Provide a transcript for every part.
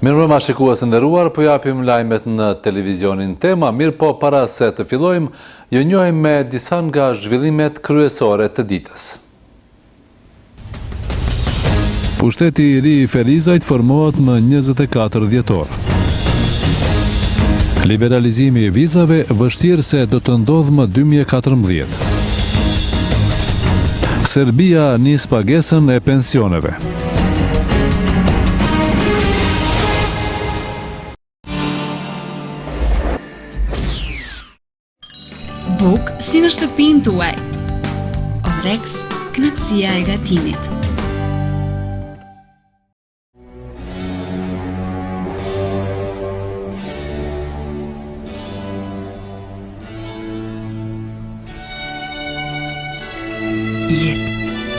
Mirëmbrëma shikues të nderuar, po japim lajmet në televizionin tema, mirë po para se të fillojmë, ju njohim me disa nga zhvillimet kryesore të ditës. Pushteti i ri i Ferizajt formohet më 24 dhjetor. Liberalizimi i vizave vështirë se do të ndodhë më 2014. Serbia nis pagesën e pensioneve. Buk si në shtëpinë tuaj. Orex, kënaqësia e gatimit. Jetë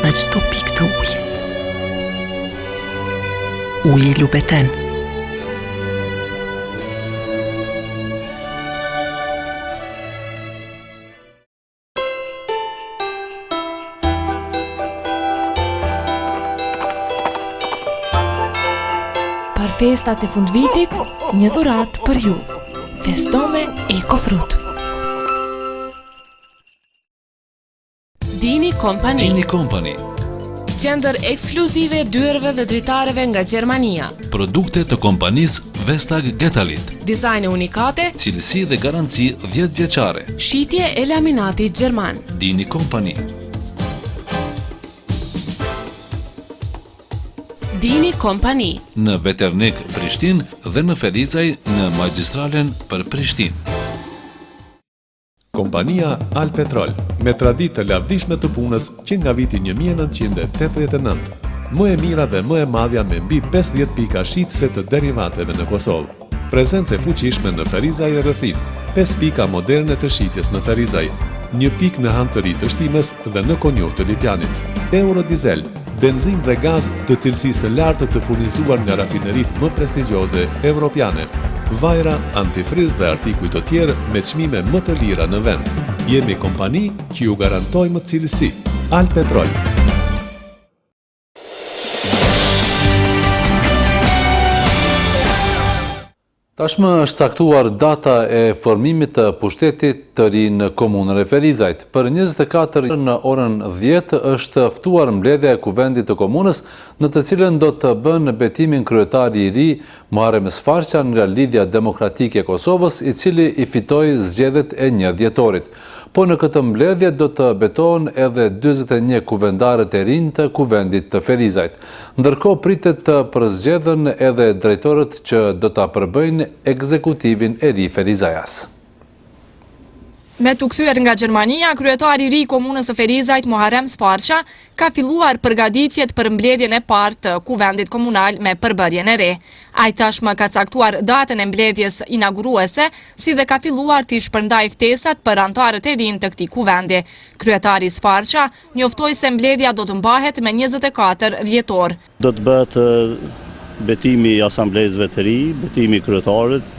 dhe çdo pikë të ujit. Uji lubeten. Për festat e fundvitit, një dhuratë për ju. Festome Ecofrut. Dini Company. Qendër ekskluzive dyerve dhe dritareve nga Gjermania. Produkte të kompanisë Vestag Getalit. Dizajne unikate, Cilësi dhe garanci 10 vjeçare. shitje e laminatit gjerman. Dini Company. Dini Company. Në Veternik Prishtinë dhe në Ferizaj në magjistralen për Prishtinë. Kompania Alpetrol, me traditë të lavdishme të punës që nga viti 1989, më e mira dhe më e madhja me mbi 50 pika shitëse të derivateve në Kosovë. Prezencë e fuqishme në Ferizaj e rrethim, 5 pika moderne të shitjes në Ferizaj, 1 pikë në han të ri të shtimes dhe në konjuh të Lipjanit. Eurodizel, benzin dhe gaz të cilësisë së lartë të furnizuar nga rafinerit më prestigjioze evropiane. Vajra, antifriz dhe artikuj të tjerë me çmime më të lira në vend. Jemi kompani që ju garantojmë cilësi. Alpetrol. Tashmë është caktuar data e formimit të pushtetit të ri në komunën e Ferizajt. Për 24 në orën 10 është ftuar mbledhja e kuvendit të komunës, në të cilën do të bën betimin kryetari i ri Muharrem Sfarqa nga Lidhja Demokratike e Kosovës, i cili i fitoi zgjedhjet e 1 dhjetorit. Po në këtë mbledhje do të betohen edhe 41 kuvendarët e rinj të kuvendit të Ferizajt. Ndërkohë pritet të përzgjedhen edhe drejtorët që do ta përbëjnë ekzekutivin e ri Ferizajas. Me të kthyer nga Gjermania, kryetari i ri i komunës së Ferizajt Muharrem Sfarqa ka filluar përgatitjet për mbledhjen e parë të kuvendit komunal me përbërjen e re. Ai tashmë ka caktuar datën e mbledhjes inauguruese, si dhe ka filluar të shpërndajë ftesat për anëtarët e rinj të këtij kuvendi. Kryetari Sfarqa njoftoi se mbledhja do të mbahet me 24 dhjetor. Do të bëhet betimi i asamblezëve të ri, betimi i kryetarit,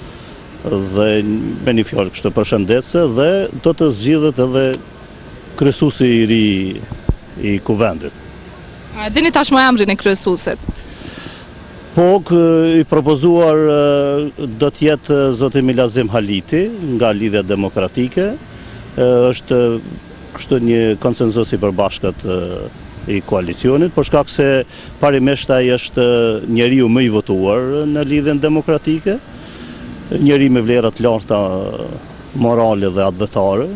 dhe me një fjalë kështu përshëndetse, dhe do të zgjidhet edhe kryesuesi i ri i kuvendit. A dini tashmë emrin e kryesuesit? Po, i propozuar do të jetë zoti Milazim Haliti nga Lidhja Demokratike. Është kështu një konsenzus i përbashkët i koalicionit, por shkak se parimisht ai është njeriu më i votuar në Lidhjen Demokratike. Njeri me vlerat larta morale dhe advetare,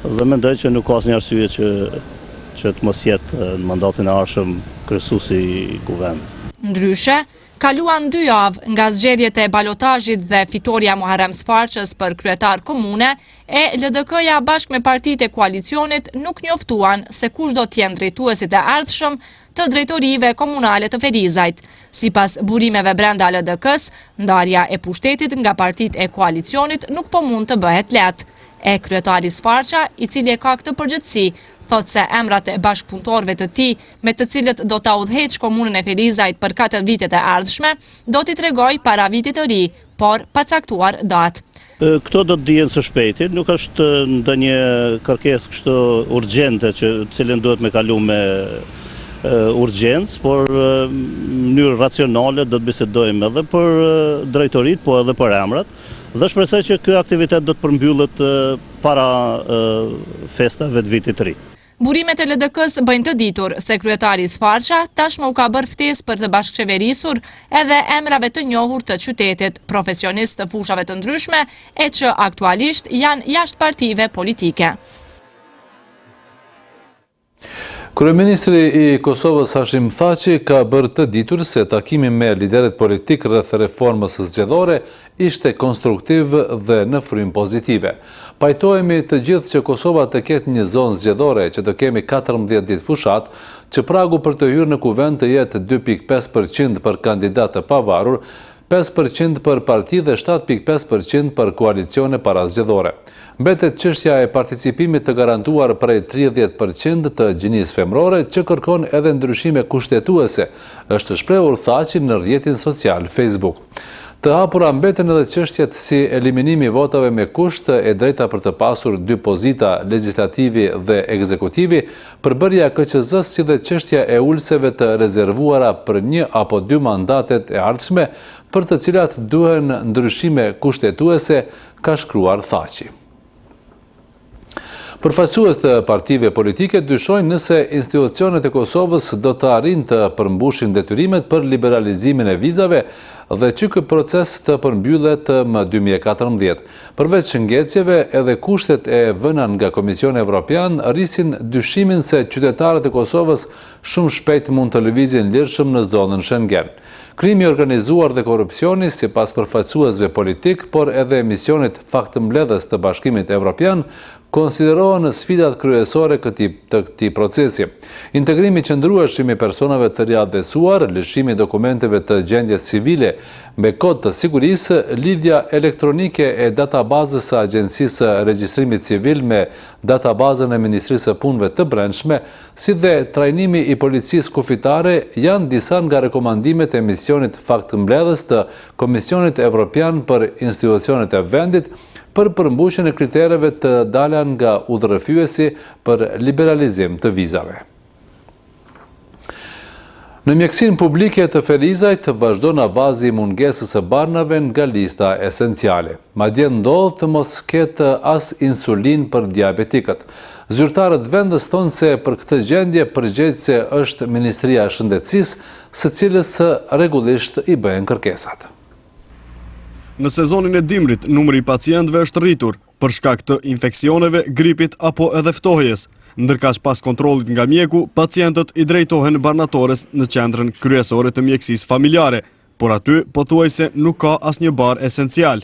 dhe mendoj që nuk ka asnjë arsye që të mos jetë në mandatin e ardhshëm kryesuesi i kuvendit. Ndryshe, kaluan 2 javë nga zgjedhjet e balotazhit dhe fitoria Muharrem Sfarqës për kryetar komune, e LDK-ja bashkë me partitë e koalicionit nuk njoftuan se kush do të jenë drejtuesit e ardhshëm të drejtorive komunale të Ferizajt. Sipas burimeve brenda LDK-s, ndarja e pushtetit nga partitë e koalicionit nuk po mund të bëhet lehtë. E kryetari Sfarqa, i cili e ka këtë përgjegjësi, thot se emrat e bashkëpunëtorëve të tij, me të cilët do ta udhëheqë komunën e Ferizajt për 4 vitet e ardhshme, do t'i tregoj para vitit të ri, por pa caktuar datë. Këto do të dihen së shpejti, nuk është ndonjë kërkesë kështu urgjente që cilën duhet me kalu me urgjencë, por në mënyrë racionale do të bisedojmë edhe për drejtorit, po edhe për emrat, dhe shpresoj që ky aktivitet do të përmbyllet para festave të vitit të ri. Burimet e LDK-s bëjnë të ditur se kryetari Sfarqa tashmë u ka bërë ftesë për të bashkëqeverisur edhe emrave të njohur të qytetit, profesionistë të fushave të ndryshme e që aktualisht janë jashtë partive politike. Kryeministri i Kosovës Hashim Thaçi ka bërë të ditur se takimi me liderët politik rreth reformës zgjedhore ishte konstruktiv dhe në frym pozitive. Pajtohemi të gjithë që Kosova të ketë një zonë zgjedhore, që të kemi 14 ditë fushat, që pragu për të hyrë në kuvend të jetë 2.5% për kandidat të pavarur, 5% për parti dhe 7.5% për koalicione parazgjedhore. Mbetet çështja e participimit të garantuar prej 30% të gjinisë femrore që kërkon edhe ndryshime kushtetuese, është shprehur Thaçi në rrjetin social Facebook. Të hapura mbeten edhe çështjet si eliminimi i votave me kusht e drejta për të pasur 2 pozita legislativi dhe ekzekutivi, përbërja KQZ-s si dhe çështja e ulseve të rezervuara për 1 apo 2 mandatet e ardhshme, për të cilat duhen ndryshime kushtetuese, ka shkruar Thaçi. Përfaqësues të partive politike dyshojnë nëse institucionet e Kosovës do të arrijnë të përmbushin detyrimet për liberalizimin e vizave dhe që ky proces të përmbyllet më 2014. Përveç shëngjecjeve, edhe kushtet e vëna nga Komisioni Evropian rrisin dyshimin se qytetarët e Kosovës shumë shpejt mund të lëvizin lirshëm në zonën Schengen. Krimi organizuar dhe korrupsioni, sipas përfaqësuesve politik, por edhe misionit faktëmbledhës të Bashkimit Evropian, konsiderohen sfidat kryesore të këtij procesi. Integrimi qëndrueshëm i personave të riadhesuar, lëshimi i dokumenteve të gjendjes civile me kod të sigurisë, lidhja elektronike e databazës së Agjencisë së Regjistrimit Civil me databazën e Ministrisë së Punëve të Brendshme, si dhe trajnimi i policisë kufitare janë disa nga rekomandimet e misionit faktëmbledhës të Komisionit Evropian për institucionet e vendit për përmbushjen e kritereve të dala nga udhërrëfyesi për liberalizim të vizave. Në mjekësinë publike të Ferizajt vazhdon avazi i mungesës së barnave nga lista esenciale. Madje ndodh të mos ketë as insulin për diabetikët. Zyrtarët vendës thonë se për këtë gjendje përgjegjëse është Ministria e Shëndetësisë, së cilës rregullisht i bëhen kërkesat. Në sezonin e dimrit, numri i pacientëve është rritur për shkak të infeksioneve, gripit apo edhe ftohjes, ndërkaq pas kontrollit nga mjeku, pacientët i drejtohen barnatores në qendrën kryesore të mjekësisë familjare, por aty pothuajse nuk ka asnjë bar esencial.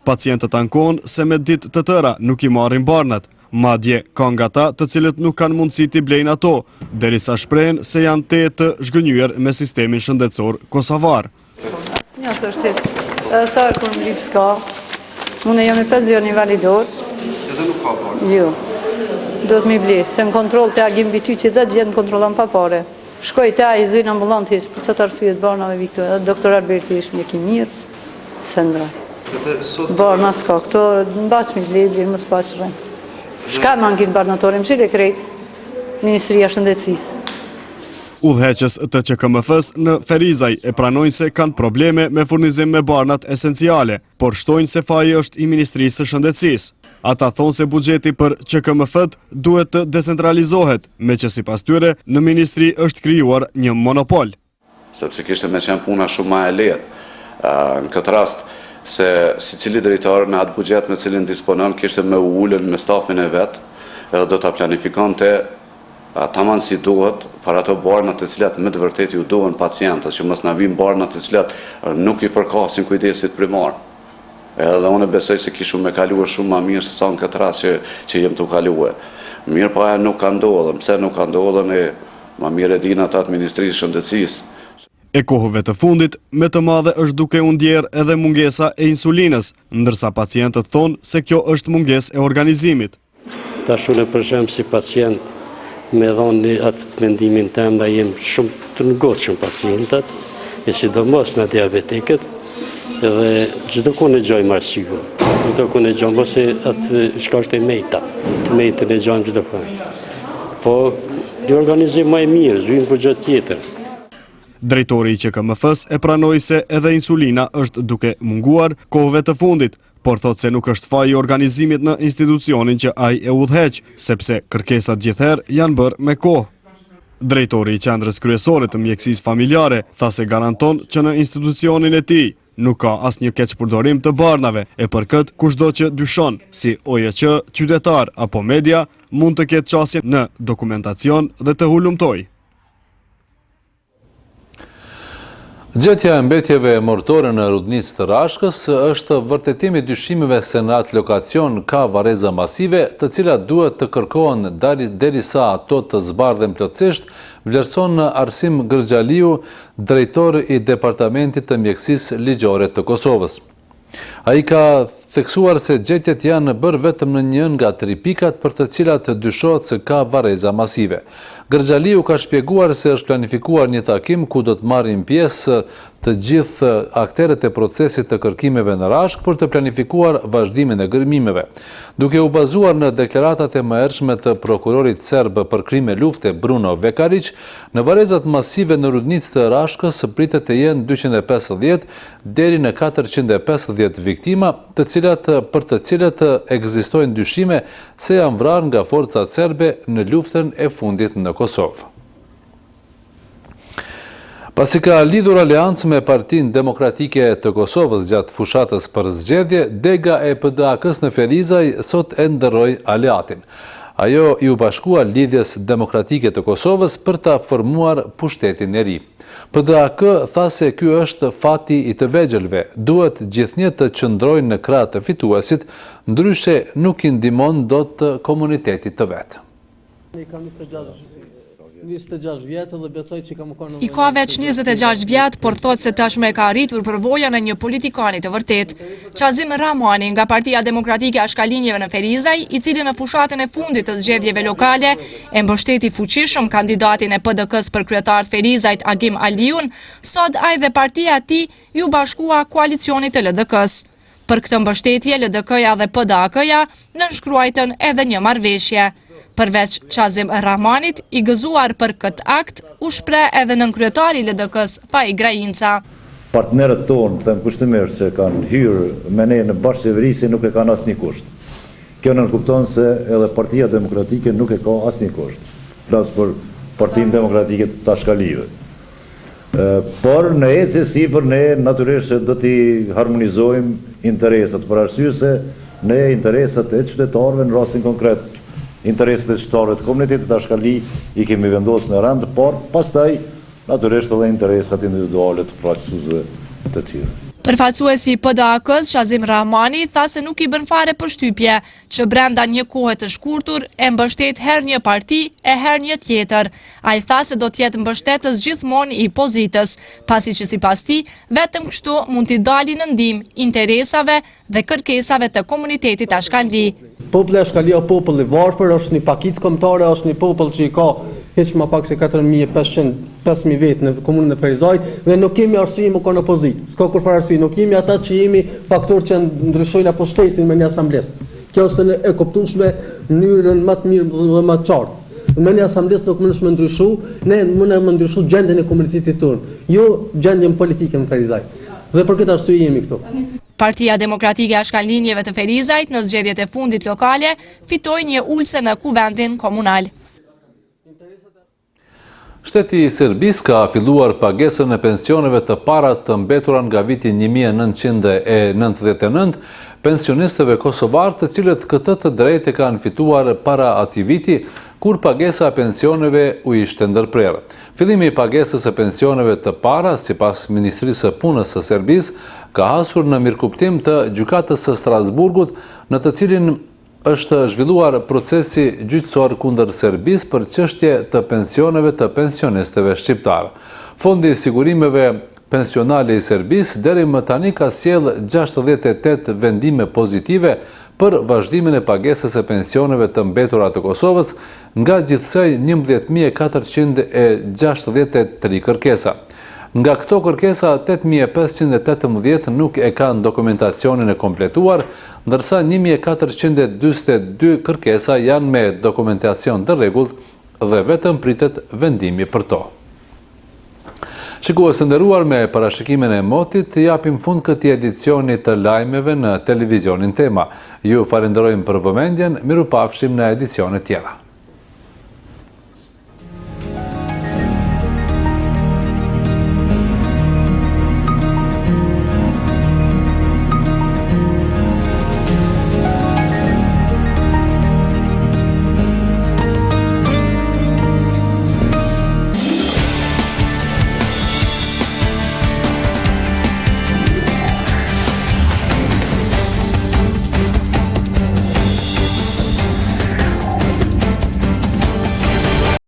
Pacientët ankohen se me ditë të tëra nuk i marrin barnat, madje ka nga ata të cilët nuk kanë mundësi t'i blejnë ato, derisa shprehen se janë të zhgënjur me sistemin shëndetësor kosovar. Sa kur më lip s'ka, unë jam e penzion një validor. Edhe nuk ka barë? Jo, do të mi bli, se më kontrol të agim bity që 10 vjetë më kontrolon pa pare. Shkoj të i zujnë ambulantis, për që të arsujet barnave viktu, edhe doktor Alberti ishë mjek i mirë, se ndra. Barna s'ka, këto në baqë mi bli, më s'baqë rënë. Shka më angin barnatore, më shire krejt, Ministria Shëndetësisë. Udhëheqës të QKMF-s në Ferizaj e pranojnë se kanë probleme me furnizim me barnat esenciale, por shtojnë se faji është i Ministrisë së Shëndetësisë. Ata thonë se buxheti për QKMF-t duhet të decentralizohet, me që sipas tyre në ministri është krijuar një monopol. Sepse kishte me qenë puna shumë më e lehtë në këtë rast, se secili drejtor në atë buxhet me cilin disponon kishte me ulën me stafin e vet, edhe do ta planifikonte tamam si duhet për ato barnat të cilat me të vërtetë ju duhen pacientët, që mos na vinë barnat të cilat nuk i përkasin kujdesit primar. Edhe unë besoj se kishu me kaluar shumë më mirë se sa në këtë rast që jem të kaluar. Mirë pa nuk ka ndodhur, pse nuk ka ndodhur, ne më mirë e dinë ata të Ministrisë së Shëndetësisë. E kohëve të fundit, me të madhe është duke u ndjerë edhe mungesa e insulinës, ndërsa pacientët thonë se kjo është mungesë e organizimit. Tash unë për shemb si pacient me dhoni atë mendimin tem, jem shumë të ngotshëm pacientët, e sidomos në diabetikët, edhe çdo ku në gjojmë arsye. Çdo ku në gjojmë, ose atë shka është e mejta, të mejtën e gjojmë çdo ku. Po, një organizim më i mirë, zhymë për gjë tjetër. Drejtori i QKMF-s e pranoi se edhe insulina është duke munguar kohëve të fundit, por thot se nuk është faji i organizimit në institucionin që ai e udhëheq, sepse kërkesat gjithherë janë bërë me kohë. Drejtori i qendrës kryesore të mjekësisë familjare tha se garanton që në institucionin e tij nuk ka asnjë keqpërdorim të barnave e për këtë kushdo që dyshon si OJQ, qytetar apo media mund të ketë qasje në dokumentacion dhe të hulumtoj. Gjetja e mbetjeve mortore në rudnicë të Rashkës është vërtetimi dyshimeve se në atë lokacion ka vareza masive, të cilat duhet të kërkohen derisa ato të zbardhen plotësisht, vlerëson Arsim Gërgjaliu, drejtor i Departamentit të Mjekësisë Ligjore të Kosovës. Ai ka theksuar se gjetjet janë bërë vetëm në një nga 3 pikat për të cilat dyshohet se ka vareza masive. Gërgjaliu ka shpjeguar se është planifikuar një takim ku do të marrin pjesë të gjithë akterët e procesit të kërkimeve në Rashkë për të planifikuar vazhdimin e gërmimeve. Duke u bazuar në deklaratat e mëhershme të prokurorit serb për krime lufte Bruno Vekarić, në varezat masive në rudnicë të Rashkës pritet të jenë 250 deri në 450 viktima, për të cilat ekzistojnë dyshime se janë vrarë nga forcat serbe në luftën e fundit në Kosovë. Pasi ka lidhur aleancë me Partinë Demokratike të Kosovës gjatë fushatës për zgjedhje, dega e PDAK-s në Ferizaj sot e ndërroi aleatin. Ajo i u bashkua Lidhjes Demokratike të Kosovës për ta formuar pushtetin e ri. PDAK tha se ky është fati i të vegjelve, duhet gjithnjë të qëndrojnë në krah të fituesit, ndryshe nuk i ndihmon dot komunitetit të vet. I ka veç 26 vjet, por thot se tashmë e ka arritur përvojën e një politikanit të vërtet. Qazim Ramani nga Partia Demokratike Ashkalinjeve në Ferizaj, i cili në fushatën e fundit të zgjedhjeve lokale e mbështeti fuqishëm kandidatin e PDK-s për kryetar të Ferizajt Agim Aliun, sot ai dhe partia e tij ju bashkua koalicionit të LDK-s. Për këtë mbështetje, LDK-ja dhe PDAK-ja nënshkruajtën edhe një marrëveshje. Përveç Qazim Rahmanit, i gëzuar për këtë akt, u shpreh edhe nënkryetari i LDK-s Fai Grajinca. Partnerët tonë, them kushtimisht se kanë hyrë me ne në bashkëqeverisi, nuk e kanë asnjë kusht. Kjo nënkupton se edhe Partia Demokratike nuk e ka asnjë kusht. Flas për Partinë Demokratike të Ashkalive. Por në ecje sipër ne natyrisht do t'i harmonizojmë interesat, për arsye se ne interesat e qytetarëve në rastin konkret, interesat e qytetarëve të komunitetit Ashkali i kemi vendosur në rand, por pastaj natyrisht edhe interesat individuale të përfaqësuesve të tjerë. Përfaqësuesi i PDAK-s Qazim Rahmani tha se nuk i bën fare përshtypje që brenda një kohe të shkurtur e mbështet herë një parti e herë një tjetër. Ai tha se do të jetë mbështetës gjithmonë i pozitës, pasi që sipas tij vetëm kështu mund t'i dalin në ndihmë interesave dhe kërkesave të komunitetit ashkali. Populli Ashkali o popull i varfër, është një pakicë kombëtare, është një popull që i ka hiç më pak se 4.500 vetë në komunën e Ferizajt dhe nuk kemi arsye më kanë opozitë. S'ka kurfar arsye, nuk kemi ata që jemi faktor që ndryshojnë apo shtetin me një asambles. Kjo është e kuptueshme në mënyrën më të mirë dhe më të qartë. Me një asambles nuk mundesh më ndryshu, ne mundem më ndryshu gjendjen e komunitetit tonë, jo gjendjen politike në Ferizaj. Dhe për këtë arsye jemi këtu. Partia Demokratike Ashkalinjeve të Ferizajt në zgjedhjet e fundit lokale fitoi një ulse në kuvendin komunal. Shteti i Serbisë ka filluar pagesën e pensioneve të para të mbetura nga viti 1999 pensionistëve kosovar, të cilët këtë të drejtë kanë fituar para atij viti, kur pagesa e pensioneve u ishte ndërprerë. Fillimi i pagesës së pensioneve të para, sipas Ministrisë së Punës së Serbisë, ka hasur në mirëkuptim të gjykatës së Strasburgut, në të cilin është zhvilluar procesi gjyqësor kundër Serbisë për çështje të pensioneve të pensionistëve shqiptar. Fondi i sigurimeve pensionale i Serbisë deri më tani ka sjellë 68 vendime pozitive për vazhdimin e pagesës së pensioneve të mbetura të Kosovës, nga gjithsej 11.463 kërkesa. Nga këto kërkesa, 8.518 nuk e kanë dokumentacionin e kompletuar, ndërsa 1.442 kërkesa janë me dokumentacion të rregullt dhe vetëm pritet vendimi për to. Shikues të nderuar, me parashikimin e motit, japim fund këtij edicioni të lajmeve në televizionin Tema. Ju falenderojmë për vëmendjen, mirupafshim në edicione tjera.